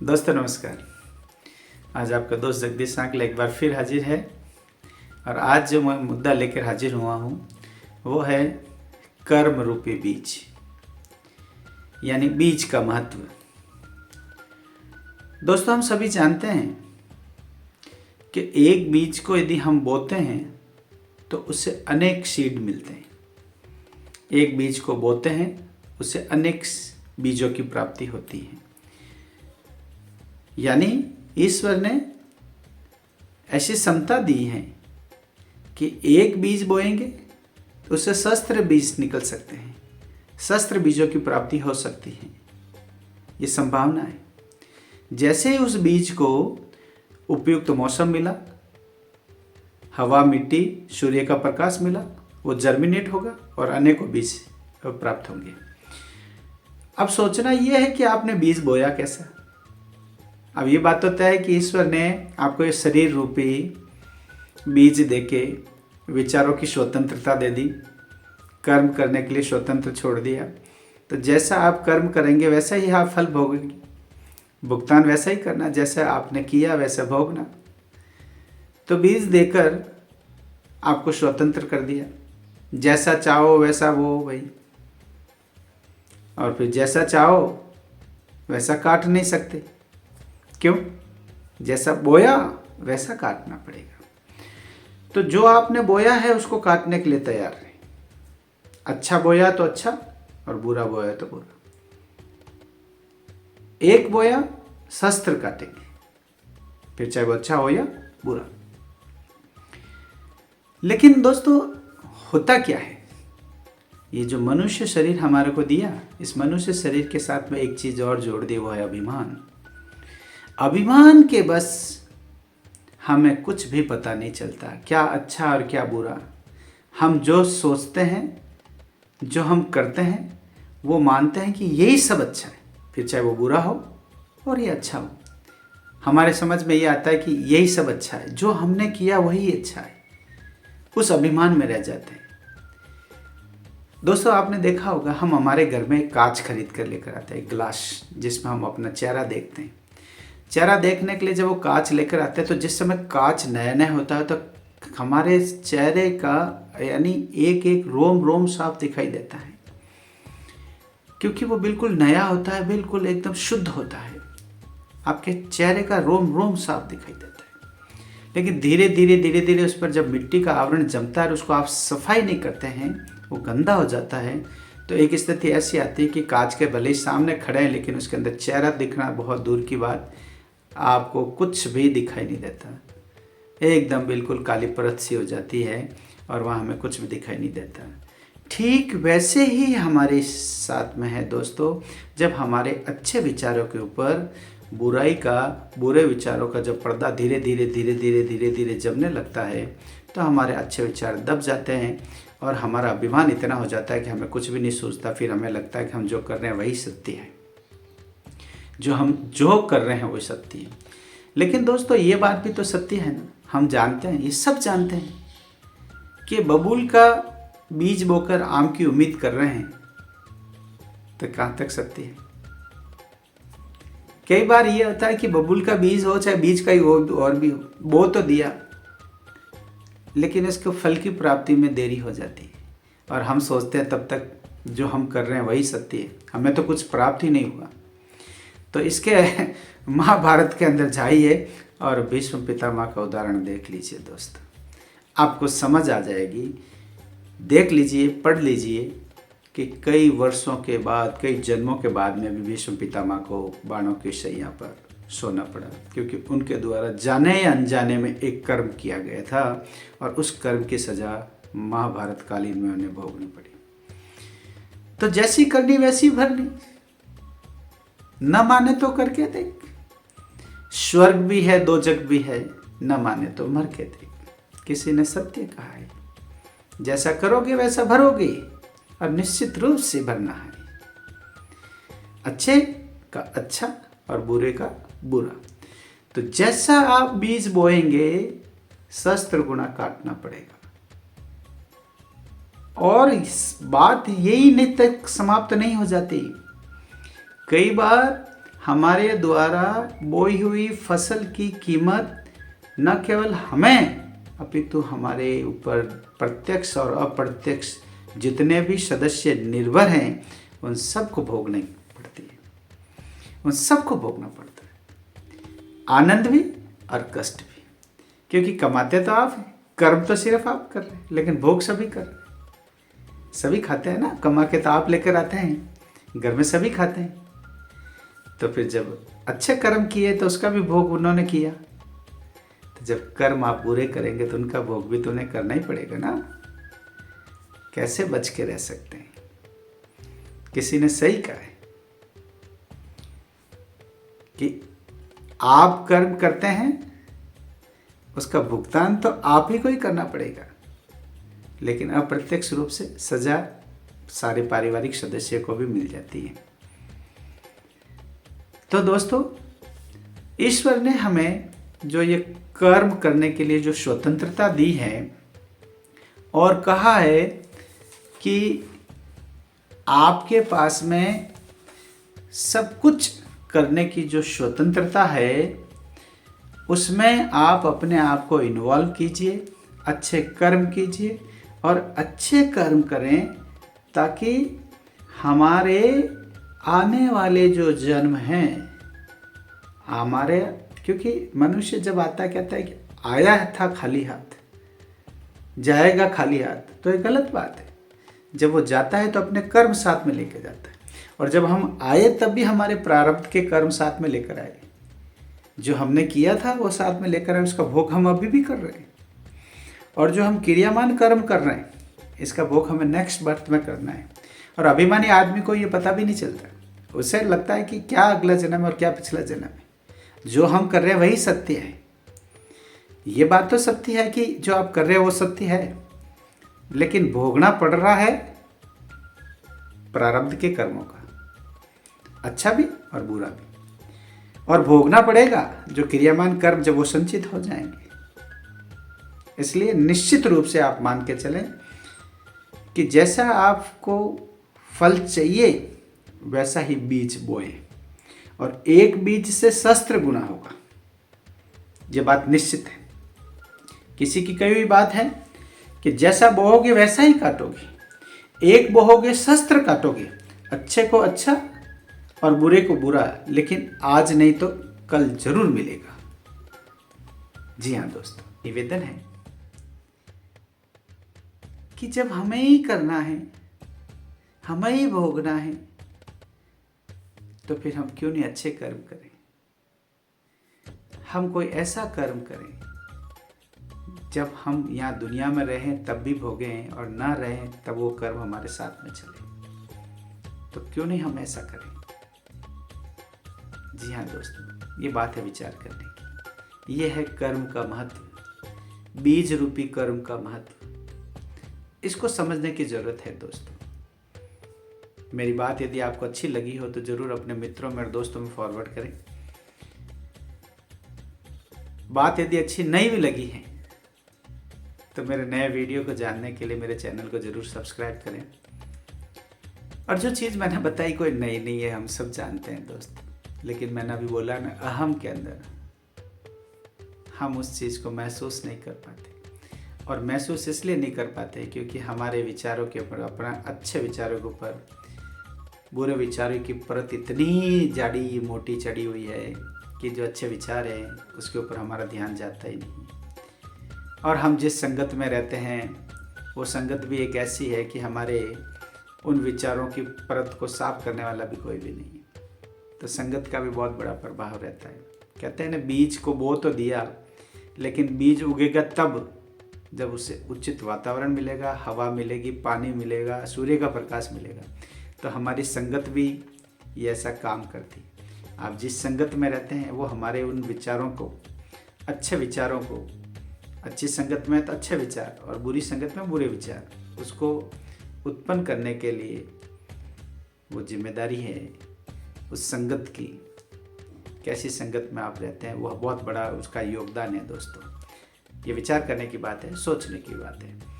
दोस्तों नमस्कार। आज आपका दोस्त जगदीश सांकल एक बार फिर हाजिर है और आज जो मैं मुद्दा लेकर हाजिर हुआ हूँ वो है कर्म रूपी बीज, यानी बीज का महत्व। दोस्तों, हम सभी जानते हैं कि एक बीज को यदि हम बोते हैं तो उससे अनेक सीड मिलते हैं। एक बीज को बोते हैं उससे अनेक बीजों की प्राप्ति होती है। यानी ईश्वर ने ऐसी क्षमता दी है कि एक बीज बोएंगे तो उससे सहस्त्र बीज निकल सकते हैं, सहस्त्र बीजों की प्राप्ति हो सकती है। ये संभावना है। जैसे ही उस बीज को उपयुक्त मौसम मिला, हवा, मिट्टी, सूर्य का प्रकाश मिला, वो जर्मिनेट होगा और अनेकों बीज प्राप्त होंगे। अब सोचना यह है कि आपने बीज बोया कैसा। अब ये बात तो तय है कि ईश्वर ने आपको ये शरीर रूपी बीज देके विचारों की स्वतंत्रता दे दी, कर्म करने के लिए स्वतंत्र छोड़ दिया। तो जैसा आप कर्म करेंगे वैसा ही आप फल भोगेंगे, भुगतान वैसा ही करना, जैसा आपने किया वैसा भोगना। तो बीज देकर आपको स्वतंत्र कर दिया, जैसा चाहो वैसा वो भाई, और फिर जैसा चाहो वैसा काट नहीं सकते। क्यों? जैसा बोया वैसा काटना पड़ेगा। तो जो आपने बोया है उसको काटने के लिए तैयार रहे। अच्छा बोया तो अच्छा और बुरा बोया तो बुरा। एक बोया शस्त्र काटेंगे, फिर चाहे वो अच्छा हो या बुरा। लेकिन दोस्तों, होता क्या है, ये जो मनुष्य शरीर हमारे को दिया, इस मनुष्य शरीर के साथ में एक चीज और जोड़ दी, वो है अभिमान। अभिमान के बस हमें कुछ भी पता नहीं चलता, क्या अच्छा और क्या बुरा। हम जो सोचते हैं, जो हम करते हैं, वो मानते हैं कि यही सब अच्छा है, फिर चाहे वो बुरा हो और ये अच्छा हो। हमारे समझ में ये आता है कि यही सब अच्छा है, जो हमने किया वही अच्छा है। उस अभिमान में रह जाते हैं। दोस्तों, आपने देखा होगा, हम हमारे घर में एक कांच खरीद कर लेकर आते हैं, ग्लास, जिसमें हम अपना चेहरा देखते हैं। चेहरा देखने के लिए जब वो कांच लेकर आते हैं तो जिस समय कांच नया नया होता है तो हमारे चेहरे का यानी एक एक रोम रोम साफ दिखाई देता है, क्योंकि वो बिल्कुल नया होता है, बिल्कुल एकदम शुद्ध होता है। आपके चेहरे का रोम रोम साफ दिखाई देता है। लेकिन धीरे धीरे उस पर जब मिट्टी का आवरण जमता है और उसको आप सफाई नहीं करते हैं, वो गंदा हो जाता है, तो एक स्थिति ऐसी आती है कि कांच के भले ही सामने खड़े हैं लेकिन उसके अंदर चेहरा दिखना बहुत दूर की बात, आपको कुछ भी दिखाई नहीं देता। एकदम बिल्कुल काली परत सी हो जाती है और वहाँ हमें कुछ भी दिखाई नहीं देता। ठीक वैसे ही हमारे साथ में है दोस्तों, जब हमारे अच्छे विचारों के ऊपर बुरे विचारों का जब पर्दा धीरे धीरे जमने लगता है तो हमारे अच्छे विचार दब जाते हैं और हमारा अभिमान इतना हो जाता है कि हमें कुछ भी नहीं सूझता। फिर हमें लगता है कि हम जो कर रहे हैं वही सत्य है, हम जो कर रहे हैं वही सत्य है। लेकिन दोस्तों, ये बात भी तो सत्य है ना, हम जानते हैं, ये सब जानते हैं कि बबूल का बीज बोकर आम की उम्मीद कर रहे हैं, तो कहाँ तक सत्य है। कई बार ये होता है कि बबूल का बीज हो चाहे बीज का ही हो और भी हो, बो तो दिया लेकिन इसको फल की प्राप्ति में देरी हो जाती है और हम सोचते हैं तब तक जो हम कर रहे हैं वही सत्य है, हमें तो कुछ प्राप्त ही नहीं हुआ। तो इसके महाभारत के अंदर जाइए और भीष्म पितामह का उदाहरण देख लीजिए दोस्त, आपको समझ आ जाएगी। देख लीजिए, पढ़ लीजिए कि कई वर्षों के बाद, कई जन्मों के बाद में भी भीष्म पितामह को बाणों की शैया पर सोना पड़ा, क्योंकि उनके द्वारा जाने या अनजाने में एक कर्म किया गया था और उस कर्म की सजा महाभारत कालीन में उन्हें भोगनी पड़ी। तो जैसी करनी वैसी भरनी, न माने तो करके देख। स्वर्ग भी है, दोजख भी है, न माने तो मर के देख। किसी ने सत्य कहा है, जैसा करोगे वैसा भरोगे और निश्चित रूप से भरना है। अच्छे का अच्छा और बुरे का बुरा। तो जैसा आप बीज बोएंगे सहस्त्र गुना काटना पड़ेगा। और इस बात यही नहीं तक समाप्त नहीं हो जाती। कई बार हमारे द्वारा बोई हुई फसल की कीमत न केवल हमें अपितु हमारे ऊपर प्रत्यक्ष और अप्रत्यक्ष जितने भी सदस्य निर्भर हैं उन सबको भोगनी पड़ती है, उन सबको भोगना पड़ता है, आनंद भी और कष्ट भी। क्योंकि कमाते तो आप हैं, कर्म तो सिर्फ आप कर रहे हैं, लेकिन भोग सभी कर रहे हैं। सभी खाते हैं ना, कमा के तो आप लेकर आते हैं, घर में सभी खाते हैं। तो फिर जब अच्छे कर्म किए तो उसका भी भोग उन्होंने किया, तो जब कर्म आप बुरे करेंगे तो उनका भोग भी तो उन्हें करना ही पड़ेगा ना। कैसे बच के रह सकते हैं? किसी ने सही कहा है कि आप कर्म करते हैं उसका भुगतान तो आप ही को ही करना पड़ेगा, लेकिन अप्रत्यक्ष रूप से सजा सारे पारिवारिक सदस्य को भी मिल जाती है। तो दोस्तों, ईश्वर ने हमें जो ये कर्म करने के लिए जो स्वतंत्रता दी है और कहा है कि आपके पास में सब कुछ करने की जो स्वतंत्रता है उसमें आप अपने आप को इन्वॉल्व कीजिए, अच्छे कर्म कीजिए और अच्छे कर्म करें ताकि हमारे आने वाले जो जन्म हैं हमारे, क्योंकि मनुष्य जब आता कहता है कि आया था खाली हाथ जाएगा खाली हाथ, तो ये गलत बात है। जब वो जाता है तो अपने कर्म साथ में लेकर जाता है, और जब हम आए तब भी हमारे प्रारब्ध के कर्म साथ में लेकर आए। जो हमने किया था वो साथ में लेकर आए, उसका भोग हम अभी भी कर रहे हैं। और जो हम क्रियामान कर्म कर रहे हैं इसका भोग हमें नेक्स्ट बर्थ में करना है। और अभिमानी आदमी को ये पता भी नहीं चलता, उसे लगता है कि क्या अगला जन्म और क्या पिछला जन्म है। जो हम कर रहे हैं वही सत्य है। ये बात तो सत्य है कि जो आप कर रहे हो वो सत्य है, लेकिन भोगना पड़ रहा है प्रारब्ध के कर्मों का, अच्छा भी और बुरा भी। और भोगना पड़ेगा जो क्रियामान कर्म जब वो संचित हो जाएंगे। इसलिए निश्चित रूप से आप मान के चलें कि जैसा आपको फल चाहिए वैसा ही बीज बोए, और एक बीज से सहस्त्र गुना होगा। ये बात निश्चित है। किसी की कही हुई बात है कि जैसा बोओगे वैसा ही काटोगे। एक बोओगे सहस्त्र काटोगे, अच्छे को अच्छा और बुरे को बुरा, लेकिन आज नहीं तो कल जरूर मिलेगा। जी हाँ दोस्तों, निवेदन है कि जब हमें ही करना है, हमें ही भोगना है, तो फिर हम क्यों नहीं अच्छे कर्म करें। हम कोई ऐसा कर्म करें जब हम यहाँ दुनिया में रहें तब भी भोगें और ना रहें तब वो कर्म हमारे साथ में चले। तो क्यों नहीं हम ऐसा करें। जी हाँ दोस्तों, ये बात है विचार करने की। ये है कर्म का महत्व, बीज रूपी कर्म का महत्व। इसको समझने की जरूरत है दोस्तों। मेरी बात यदि आपको अच्छी लगी हो तो जरूर अपने मित्रों में और दोस्तों में फॉरवर्ड करें। बात यदि अच्छी नहीं भी लगी है तो मेरे नए वीडियो को जानने के लिए मेरे चैनल को जरूर सब्सक्राइब करें। और जो चीज़ मैंने बताई कोई नई नहीं है, हम सब जानते हैं दोस्त, लेकिन मैंने अभी बोला ना, अहम के अंदर हम उस चीज़ को महसूस नहीं कर पाते। और महसूस इसलिए नहीं कर पाते क्योंकि हमारे विचारों के ऊपर, अपना अच्छे विचारों के ऊपर बुरे विचारों की परत इतनी जाड़ी मोटी चढ़ी हुई है कि जो अच्छे विचार हैं उसके ऊपर हमारा ध्यान जाता ही नहीं। और हम जिस संगत में रहते हैं वो संगत भी एक ऐसी है कि हमारे उन विचारों की परत को साफ करने वाला भी कोई भी नहीं। तो संगत का भी बहुत बड़ा प्रभाव रहता है। कहते हैं ना, बीज को बो तो दिया, लेकिन बीज उगेगा तब जब उसे उचित वातावरण मिलेगा, हवा मिलेगी, पानी मिलेगा, सूर्य का प्रकाश मिलेगा। तो हमारी संगत भी ये ऐसा काम करती। आप जिस संगत में रहते हैं वो हमारे उन विचारों को, अच्छे विचारों को, अच्छी संगत में तो अच्छे विचार और बुरी संगत में बुरे विचार, उसको उत्पन्न करने के लिए वो जिम्मेदारी है उस संगत की। कैसी संगत में आप रहते हैं वो बहुत बड़ा उसका योगदान है दोस्तों। ये विचार करने की बात है, सोचने की बात है।